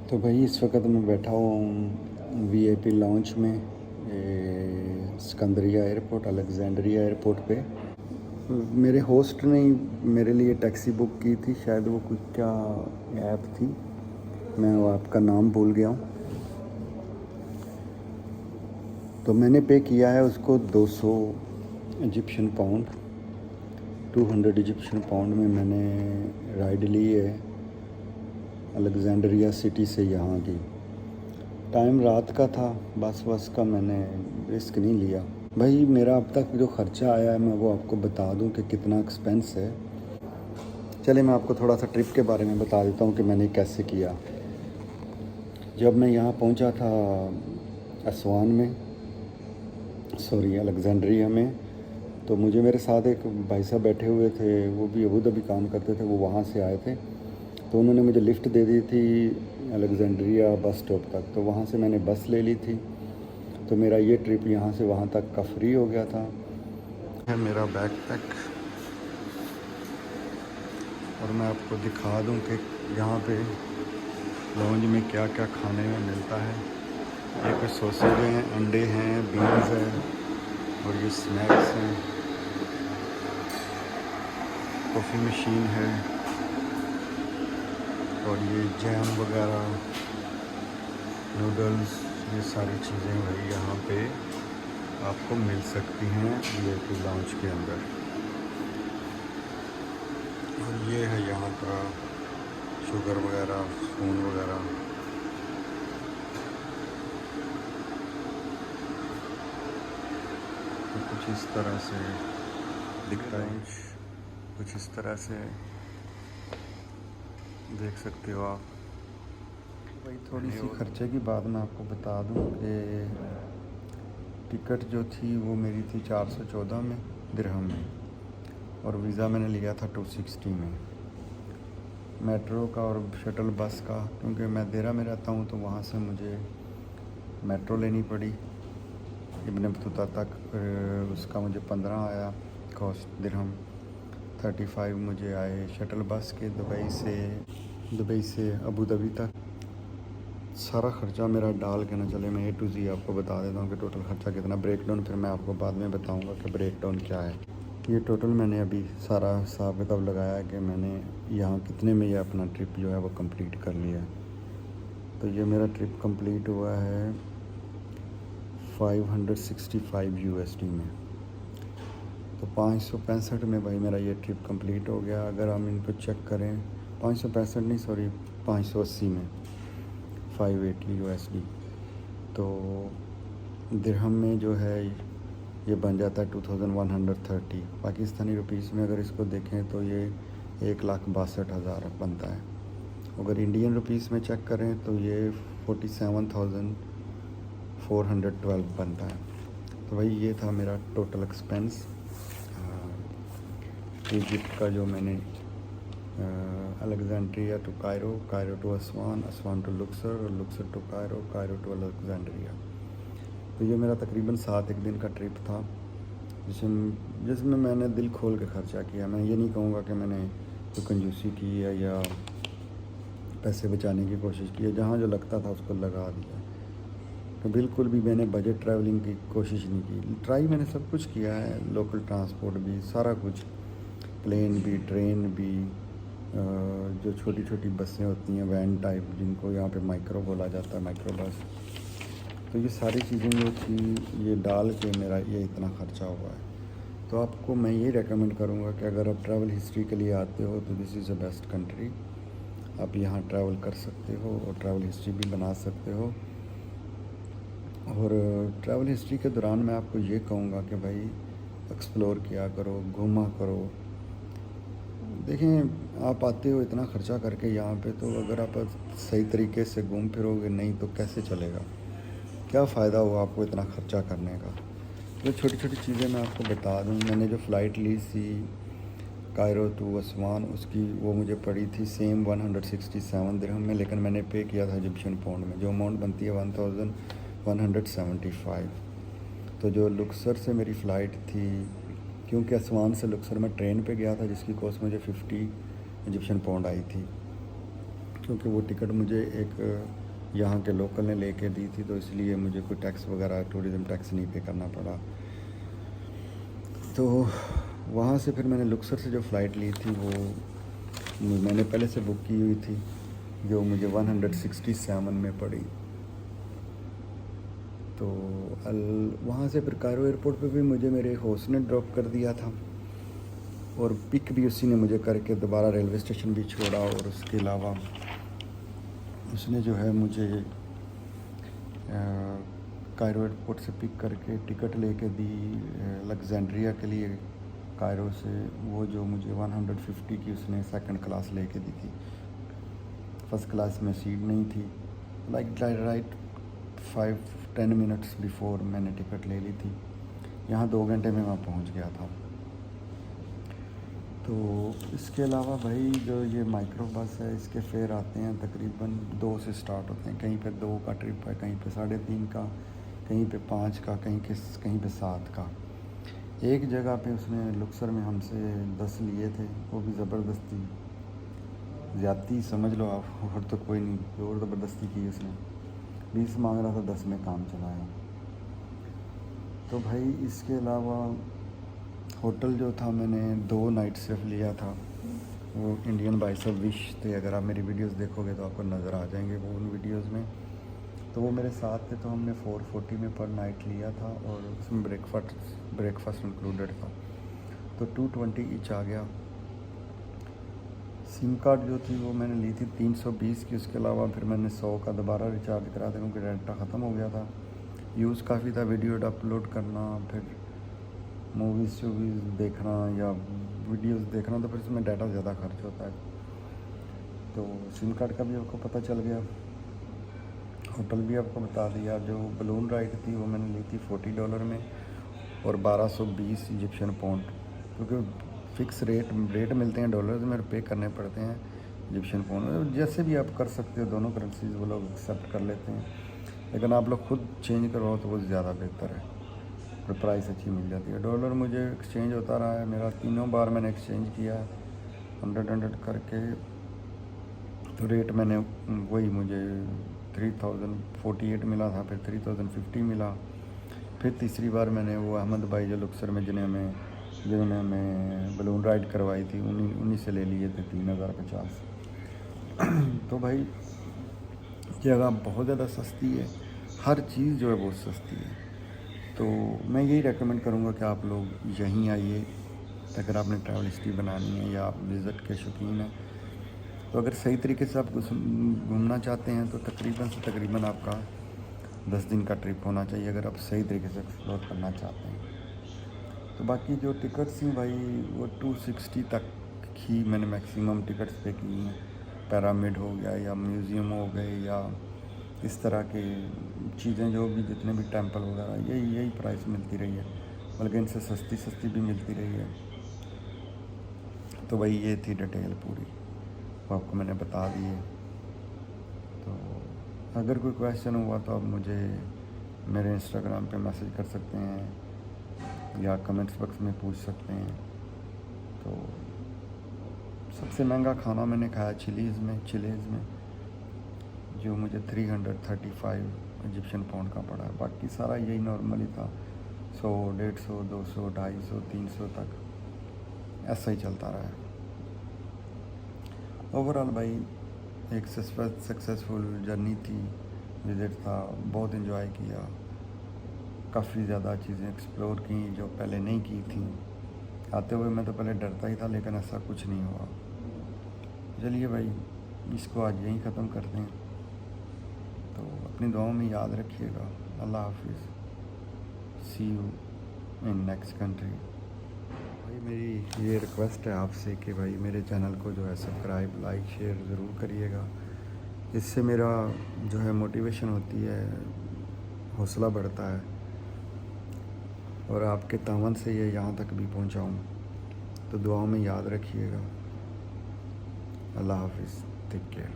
तो भाई इस वक्त मैं बैठा हुआ हूँ वीआईपी लाउंज में सिकंदरिया एयरपोर्ट, अलेक्जेंड्रिया एयरपोर्ट पे। मेरे होस्ट ने मेरे लिए टैक्सी बुक की थी, शायद वो कुछ क्या ऐप थी, मैं वो ऐप का नाम भूल गया हूँ। तो मैंने पे किया है उसको 200 इजिप्शियन पाउंड, 200 इजिप्शियन पाउंड में मैंने राइड ली है अलेक्जेंड्रिया सिटी से यहाँ की। टाइम रात का था, बस का मैंने रिस्क नहीं लिया। भाई मेरा अब तक जो ख़र्चा आया है मैं वो आपको बता दूं कि कितना एक्सपेंस है। चले मैं आपको थोड़ा सा ट्रिप के बारे में बता देता हूँ कि मैंने कैसे किया। जब मैं यहाँ पहुँचा था असवान में, सॉरी अलेक्जेंड्रिया में, तो मुझे मेरे साथ एक भाई साहब बैठे हुए थे, वो भी अबू धाबी काम करते थे, वो वहाँ से आए थे। तो उन्होंने मुझे लिफ़्ट दे दी थी अलेक्जेंड्रिया बस स्टॉप तक, तो वहाँ से मैंने बस ले ली थी। तो मेरा ये ट्रिप यहाँ से वहाँ तक का फ्री हो गया था। है मेरा बैकपैक, और मैं आपको दिखा दूँ कि यहाँ पे लॉन्ज में क्या क्या खाने में मिलता है। ये कुछ सॉसेज हैं, अंडे हैं, बीन्स हैं, और ये स्नैक्स हैं, कॉफ़ी मशीन है, और ये जैम वगैरह, नूडल्स, ये सारी चीज़ें भाई यहाँ पे आपको मिल सकती हैं वीआईपी लाउंज के अंदर। और ये है यहाँ का शुगर वगैरह, स्पून वगैरह। तो कुछ इस तरह से दिखता है, कुछ इस तरह से देख सकते हो आप। भाई थोड़ी सी खर्चे की बात मैं आपको बता दूं कि टिकट जो थी वो मेरी थी 414 में दिरहम में, और वीज़ा मैंने लिया था 260 में। मेट्रो का और शटल बस का, क्योंकि मैं देरा में रहता हूँ तो वहाँ से मुझे मेट्रो लेनी पड़ी इब्न बतूता तक। उसका मुझे 15 आया कॉस्ट दिरहम, 35 मुझे आए शटल बस के दुबई से अबू धाबी तक। सारा ख़र्चा मेरा डाल के ना चले, मैं A to Z आपको बता देता हूँ कि टोटल ख़र्चा कितना। ब्रेक डाउन फिर मैं आपको बाद में बताऊँगा कि ब्रेक डाउन क्या है। ये टोटल मैंने अभी सारा हिसाब किताब लगाया है कि मैंने यहाँ कितने में ये अपना ट्रिप जो है वो कंप्लीट कर लिया है। तो ये मेरा ट्रिप कंप्लीट हुआ है 565 USD में। तो 565 में भाई मेरा ये ट्रिप कंप्लीट हो गया। अगर हम इनको चेक करें, 565 नहीं सॉरी 580 में, 580 USD। तो दिरहम में जो है ये बन जाता है 2130। पाकिस्तानी रुपीस में अगर इसको देखें तो ये 1,62,000 बनता है। अगर इंडियन रुपीस में चेक करें तो ये 47,412 बनता है। तो भाई ये था मेरा टोटल एक्सपेंस इजिप्ट का, जो मैंने Alexandria to Cairo, Cairo to Aswan, Aswan to Luxor, और Luxor to Cairo, Cairo to Alexandria. तो ये मेरा तकरीबन 7 एक दिन का ट्रिप था, जिसमें मैंने दिल खोल के ख़र्चा किया। मैं ये नहीं कहूँगा कि मैंने कोई कंजूसी की है या पैसे बचाने की कोशिश की है, जहाँ जो लगता था उसको लगा दिया। तो बिल्कुल भी मैंने बजट ट्रैवलिंग की कोशिश नहीं की। ट्राई मैंने सब कुछ किया है, लोकल ट्रांसपोर्ट भी, सारा कुछ, प्लेन भी, ट्रेन भी, जो छोटी छोटी बसें होती हैं वैन टाइप, जिनको यहाँ पे माइक्रो बोला जाता है, माइक्रो बस। तो ये सारी चीज़ें जो थी ये डाल के मेरा ये इतना ख़र्चा हुआ है। तो आपको मैं ये रेकमेंड करूँगा कि अगर आप ट्रैवल हिस्ट्री के लिए आते हो तो this is the best country. आप यहाँ ट्रैवल कर सकते हो और ट्रैवल हिस्ट्री भी बना सकते हो। और ट्रैवल हिस्ट्री के दौरान मैं आपको ये कहूँगा कि भाई एक्सप्लोर किया करो, घूमा करो। देखें आप आते हो इतना ख़र्चा करके यहाँ पे, तो अगर आप सही तरीके से घूम फिरोगे नहीं तो कैसे चलेगा? क्या फ़ायदा हुआ आपको इतना ख़र्चा करने का? तो छोटी छोटी चीज़ें मैं आपको बता दूँ। मैंने जो फ़्लाइट ली थी कायरो टू असवान, उसकी वो मुझे पड़ी थी सेम 167 दिरहम में, लेकिन मैंने पे किया था इजिप्शियन पाउंड में, जो अमाउंट बनती है 1175। तो जो लुक्सर से मेरी फ़्लाइट थी, क्योंकि असवान से लुक्सर मैं ट्रेन पे गया था, जिसकी कॉस्ट मुझे 50 इजिप्शियन पाउंड आई थी। क्योंकि वो टिकट मुझे एक यहाँ के लोकल ने लेके दी थी, तो इसलिए मुझे कोई टैक्स वगैरह टूरिज़म टैक्स नहीं पे करना पड़ा। तो वहाँ से फिर मैंने लुक्सर से जो फ़्लाइट ली थी वो मैंने पहले से बुक की हुई थी, जो मुझे 167 में पड़ी। तो वहाँ से फिर कायरो एयरपोर्ट पे भी मुझे मेरे होस्ट ने ड्रॉप कर दिया था, और पिक भी उसी ने मुझे करके दोबारा रेलवे स्टेशन भी छोड़ा। और उसके अलावा उसने जो है मुझे कायरो एयरपोर्ट से पिक करके टिकट लेके दी अलेक्जेंड्रिया के लिए कायरो से, वो जो मुझे 150 की उसने सेकंड क्लास लेके दी थी। फर्स्ट क्लास में सीट नहीं थी। राइट 5-10 मिनट्स बिफोर मैंने टिकट ले ली थी। यहाँ 2 घंटे में मैं पहुँच गया था। तो इसके अलावा भाई जो ये माइक्रो बस है, इसके फेयर आते हैं तकरीबन 2 से स्टार्ट होते हैं। कहीं पे 2 का ट्रिप है, कहीं पे 3.5 का, कहीं पे 5 का, कहीं पे 7 का। एक जगह पे उसने लुक्सर में हमसे 10 लिए थे, वो भी ज़बरदस्ती ज़्यादती समझ लो आप, और तो कोई नहीं, ज़ोर ज़बरदस्ती की उसने। 20 मांग रहा था, 10 में काम चलाया। तो भाई इसके अलावा होटल जो था, मैंने 2 नाइट सिर्फ लिया था। वो इंडियन बाइस ऑफ विश थे, अगर आप मेरी वीडियोस देखोगे तो आपको नज़र आ जाएंगे वो उन वीडियोस में। तो वो मेरे साथ थे, तो हमने 440 में पर नाइट लिया था, और उसमें ब्रेकफास्ट इंक्लूडेड था, तो 220 ईच आ गया। सिम कार्ड जो थी वो मैंने ली थी 320 की। उसके अलावा फिर मैंने 100 का दोबारा रिचार्ज करा था, क्योंकि डाटा ख़त्म हो गया था। यूज़ काफ़ी था, वीडियो अपलोड करना, फिर मूवीज़ देखना या वीडियोस देखना, तो फिर इसमें डाटा ज़्यादा खर्च होता है। तो सिम कार्ड का भी आपको पता चल गया, होटल भी आपको बता दिया। जो बलून राइड थी वो मैंने ली थी $40 में, और 1220 इजिप्शियन पाउंड, क्योंकि फ़िक्स रेट मिलते हैं डॉलर्स में, पे करने पड़ते हैं इजिप्शियन पाउंड में। जैसे भी आप कर सकते हो, दोनों करेंसीज वो लोग एक्सेप्ट कर लेते हैं, लेकिन आप लोग खुद चेंज करवाओ तो वो ज़्यादा बेहतर है, और प्राइस अच्छी मिल जाती है। डॉलर मुझे एक्सचेंज होता रहा है, मेरा 3 बार मैंने एक्सचेंज किया है 100 करके। तो रेट मैंने वही, मुझे 3048 मिला था, फिर 3050 मिला। फिर तीसरी बार मैंने वो अहमद भाई जो लुक्सर में जिन्होंने हमें बलून राइड करवाई थी, उन्हीं से ले लिए थे 3050। तो भाई जगह बहुत ज़्यादा सस्ती है, हर चीज़ जो है बहुत सस्ती है। तो मैं यही रेकमेंड करूँगा कि आप लोग यहीं आइए, अगर आपने ट्रैवल हिस्ट्री बनानी है या आप विज़िट के शौकीन हैं। तो अगर सही तरीके से आप घूमना चाहते हैं तो तकरीबन आपका 10 दिन का ट्रिप होना चाहिए, अगर आप सही तरीके से एक्सप्लोर करना चाहते हैं। तो बाकी जो टिकट्स थी भाई, वो 260 तक ही मैंने मैक्सिमम टिकट्स पे की हैं। पिरामिड हो गया, या म्यूज़ियम हो गए, या इस तरह के चीज़ें, जो भी जितने भी टेंपल वगैरह, यही प्राइस मिलती रही है, बल्कि इनसे सस्ती भी मिलती रही है। तो भाई ये थी डिटेल पूरी, वो आपको मैंने बता दी है। तो अगर कोई क्वेश्चन हुआ तो आप मुझे मेरे इंस्टाग्राम पे मैसेज कर सकते हैं, या कमेंट्स बॉक्स में पूछ सकते हैं। तो सबसे महंगा खाना मैंने खाया चिलीज़ में, जो मुझे 335 इजिप्शियन पाउंड का पड़ा। बाकी सारा यही नॉर्मली था, 100, 150, 200, 250, 300 तक ऐसा ही चलता रहा है। ओवरऑल भाई एक सक्सेसफुल जर्नी थी, विज़िट था, बहुत इन्जॉय किया, काफ़ी ज़्यादा चीज़ें एक्सप्लोर की जो पहले नहीं की थी। आते हुए मैं तो पहले डरता ही था, लेकिन ऐसा कुछ नहीं हुआ। चलिए भाई, इसको आज यहीं ख़त्म करते हैं। तो अपनी दुआओं में याद रखिएगा। अल्लाह हाफिज़, सी यू इन नेक्स्ट कंट्री। भाई मेरी ये रिक्वेस्ट है आपसे कि भाई मेरे चैनल को जो है सब्सक्राइब, लाइक, शेयर ज़रूर करिएगा। इससे मेरा जो है मोटिवेशन होती है, हौसला बढ़ता है, और आपके तावन से ये यहाँ तक भी पहुँचाऊँ। तो दुआओं में याद रखिएगा। अल्लाह हाफिज़, टेक केयर।